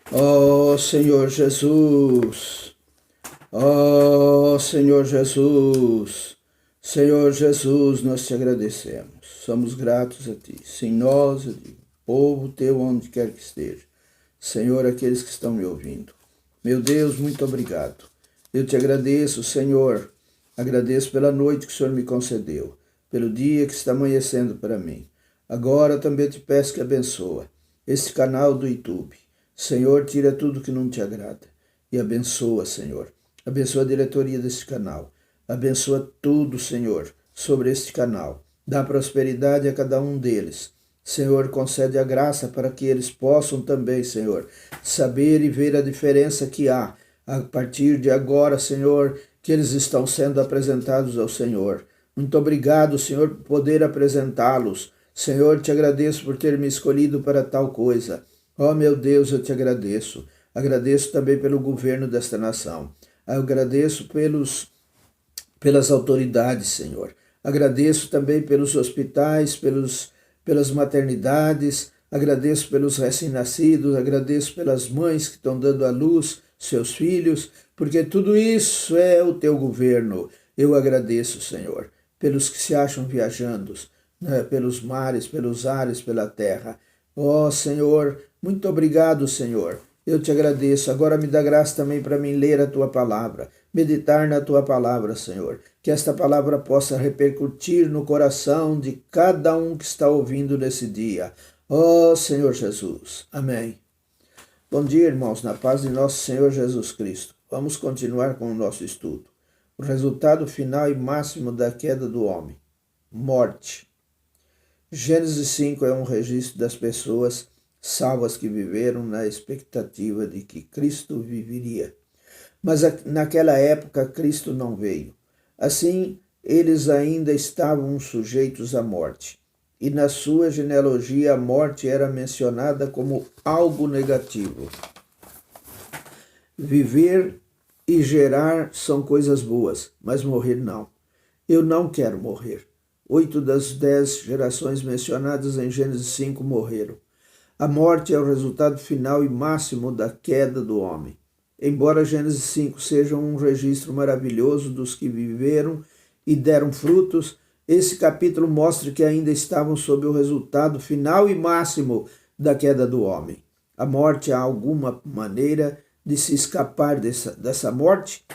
Ó Senhor Jesus, ó Senhor Jesus, Senhor Jesus, nós te agradecemos, somos gratos a Ti, sim, nós, eu digo, povo Teu onde quer que esteja, Senhor, aqueles que estão me ouvindo, meu Deus, muito obrigado, eu te agradeço, Senhor, agradeço pela noite que o Senhor me concedeu, pelo dia que está amanhecendo para mim, agora também te peço que abençoa esse canal do YouTube. Senhor, tira tudo que não te agrada e abençoa, Senhor. Abençoa a diretoria deste canal. Abençoa tudo, Senhor, sobre este canal. Dá prosperidade a cada um deles. Senhor, concede a graça para que eles possam também, Senhor, saber e ver a diferença que há a partir de agora, Senhor, que eles estão sendo apresentados ao Senhor. Muito obrigado, Senhor, por poder apresentá-los. Senhor, te agradeço por ter me escolhido para tal coisa. Ó meu Deus, eu te agradeço. Agradeço também pelo governo desta nação. Agradeço pelas autoridades, Senhor. Agradeço também pelos hospitais, pelas maternidades. Agradeço pelos recém-nascidos. Agradeço pelas mães que estão dando à luz seus filhos, porque tudo isso é o teu governo. Eu agradeço, Senhor, pelos que se acham viajando, né, pelos mares, pelos ares, pela terra. Ó Senhor, muito obrigado, Senhor. Eu te agradeço. Agora me dá graça também para mim ler a tua palavra, meditar na tua palavra, Senhor. Que esta palavra possa repercutir no coração de cada um que está ouvindo nesse dia. Ó Senhor Jesus. Amém. Bom dia, irmãos, na paz de nosso Senhor Jesus Cristo. Vamos continuar com o nosso estudo. O resultado final e máximo da queda do homem. Morte. Gênesis 5 é um registro das pessoas salvas que viveram na expectativa de que Cristo viveria. Mas naquela época Cristo não veio. Assim, eles ainda estavam sujeitos à morte. E na sua genealogia a morte era mencionada como algo negativo. Viver e gerar são coisas boas, mas morrer não. Eu não quero morrer. 8 das 10 gerações mencionadas em Gênesis 5 morreram. A morte é o resultado final e máximo da queda do homem. Embora Gênesis 5 seja um registro maravilhoso dos que viveram e deram frutos, esse capítulo mostra que ainda estavam sob o resultado final e máximo da queda do homem. A morte há alguma maneira de se escapar dessa morte?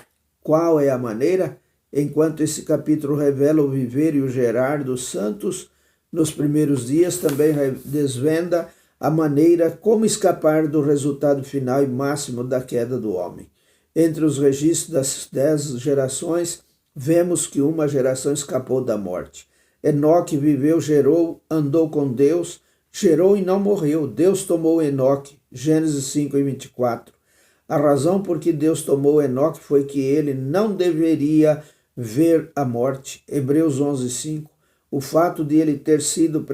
Qual é a maneira? Enquanto esse capítulo revela o viver e o gerar dos santos, nos primeiros dias também desvenda a maneira como escapar do resultado final e máximo da queda do homem. Entre os registros das 10 gerações, vemos que uma geração escapou da morte. Enoque viveu, gerou, andou com Deus, gerou e não morreu. Deus tomou Enoque, Gênesis 5:24. A razão por que Deus tomou Enoque foi que ele não deveria ver a morte, Hebreus 11:5. O fato de ele ter sido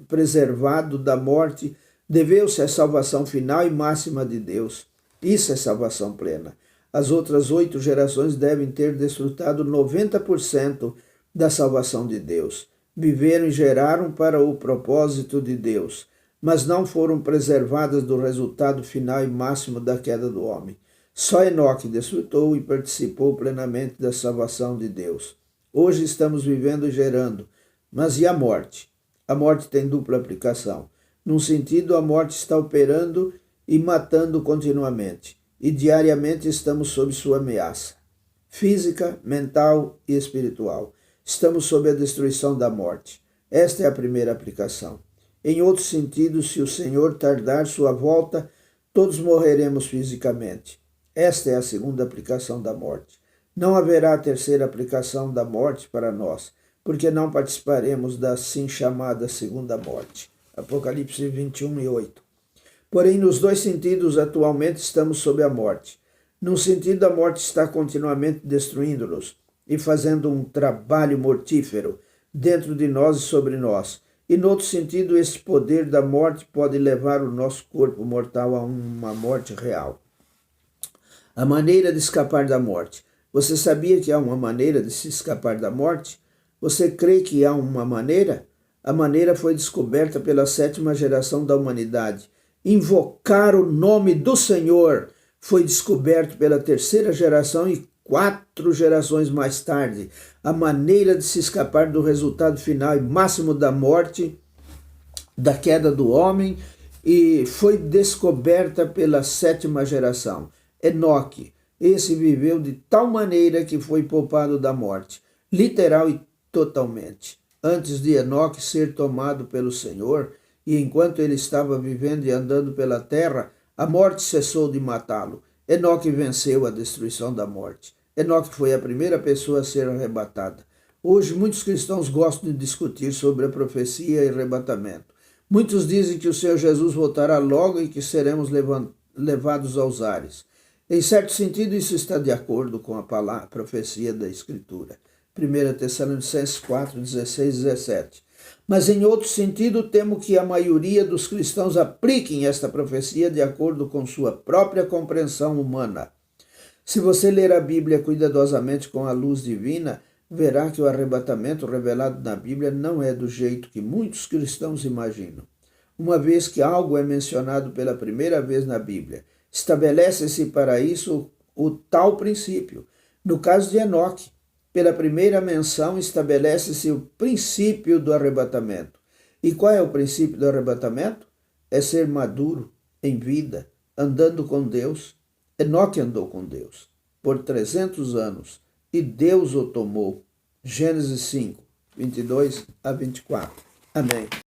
preservado da morte deveu-se à salvação final e máxima de Deus. Isso é salvação plena. As outras 8 gerações devem ter desfrutado 90% da salvação de Deus. Viveram e geraram para o propósito de Deus, mas não foram preservadas do resultado final e máximo da queda do homem. Só Enoque desfrutou e participou plenamente da salvação de Deus. Hoje estamos vivendo e gerando, mas e a morte? A morte tem dupla aplicação. Num sentido, a morte está operando e matando continuamente, e diariamente estamos sob sua ameaça. Física, mental e espiritual. Estamos sob a destruição da morte. Esta é a primeira aplicação. Em outro sentido, se o Senhor tardar sua volta, todos morreremos fisicamente. Esta é a segunda aplicação da morte. Não haverá terceira aplicação da morte para nós, porque não participaremos da assim chamada segunda morte. Apocalipse 21:8. Porém, nos dois sentidos, atualmente estamos sob a morte. Num sentido, a morte está continuamente destruindo-nos e fazendo um trabalho mortífero dentro de nós e sobre nós. E, no outro sentido, este poder da morte pode levar o nosso corpo mortal a uma morte real. A maneira de escapar da morte. Você sabia que há uma maneira de se escapar da morte? Você crê que há uma maneira? A maneira foi descoberta pela 7ª geração da humanidade. invocar o nome do Senhor foi descoberto pela terceira geração e 4 gerações mais tarde. A maneira de se escapar do resultado final e máximo da morte, da queda do homem, e foi descoberta pela 7ª geração. Enoque, esse viveu de tal maneira que foi poupado da morte, literal e totalmente. Antes de Enoque ser tomado pelo Senhor, e enquanto ele estava vivendo e andando pela terra, a morte cessou de matá-lo. Enoque venceu a destruição da morte. Enoque foi a primeira pessoa a ser arrebatada. Hoje, muitos cristãos gostam de discutir sobre a profecia e arrebatamento. Muitos dizem que o Senhor Jesus voltará logo e que seremos levados aos ares. Em certo sentido, isso está de acordo com a profecia da Escritura. 1 Tessalonicenses 4, 16 e 17. Mas em outro sentido, temo que a maioria dos cristãos apliquem esta profecia de acordo com sua própria compreensão humana. Se você ler a Bíblia cuidadosamente com a luz divina, verá que o arrebatamento revelado na Bíblia não é do jeito que muitos cristãos imaginam. Uma vez que algo é mencionado pela primeira vez na Bíblia, estabelece-se para isso o tal princípio. No caso de Enoque, pela primeira menção, estabelece-se o princípio do arrebatamento. E qual é o princípio do arrebatamento? É ser maduro em vida, andando com Deus. Enoque andou com Deus por 300 anos e Deus o tomou. Gênesis 5, 22 a 24. Amém.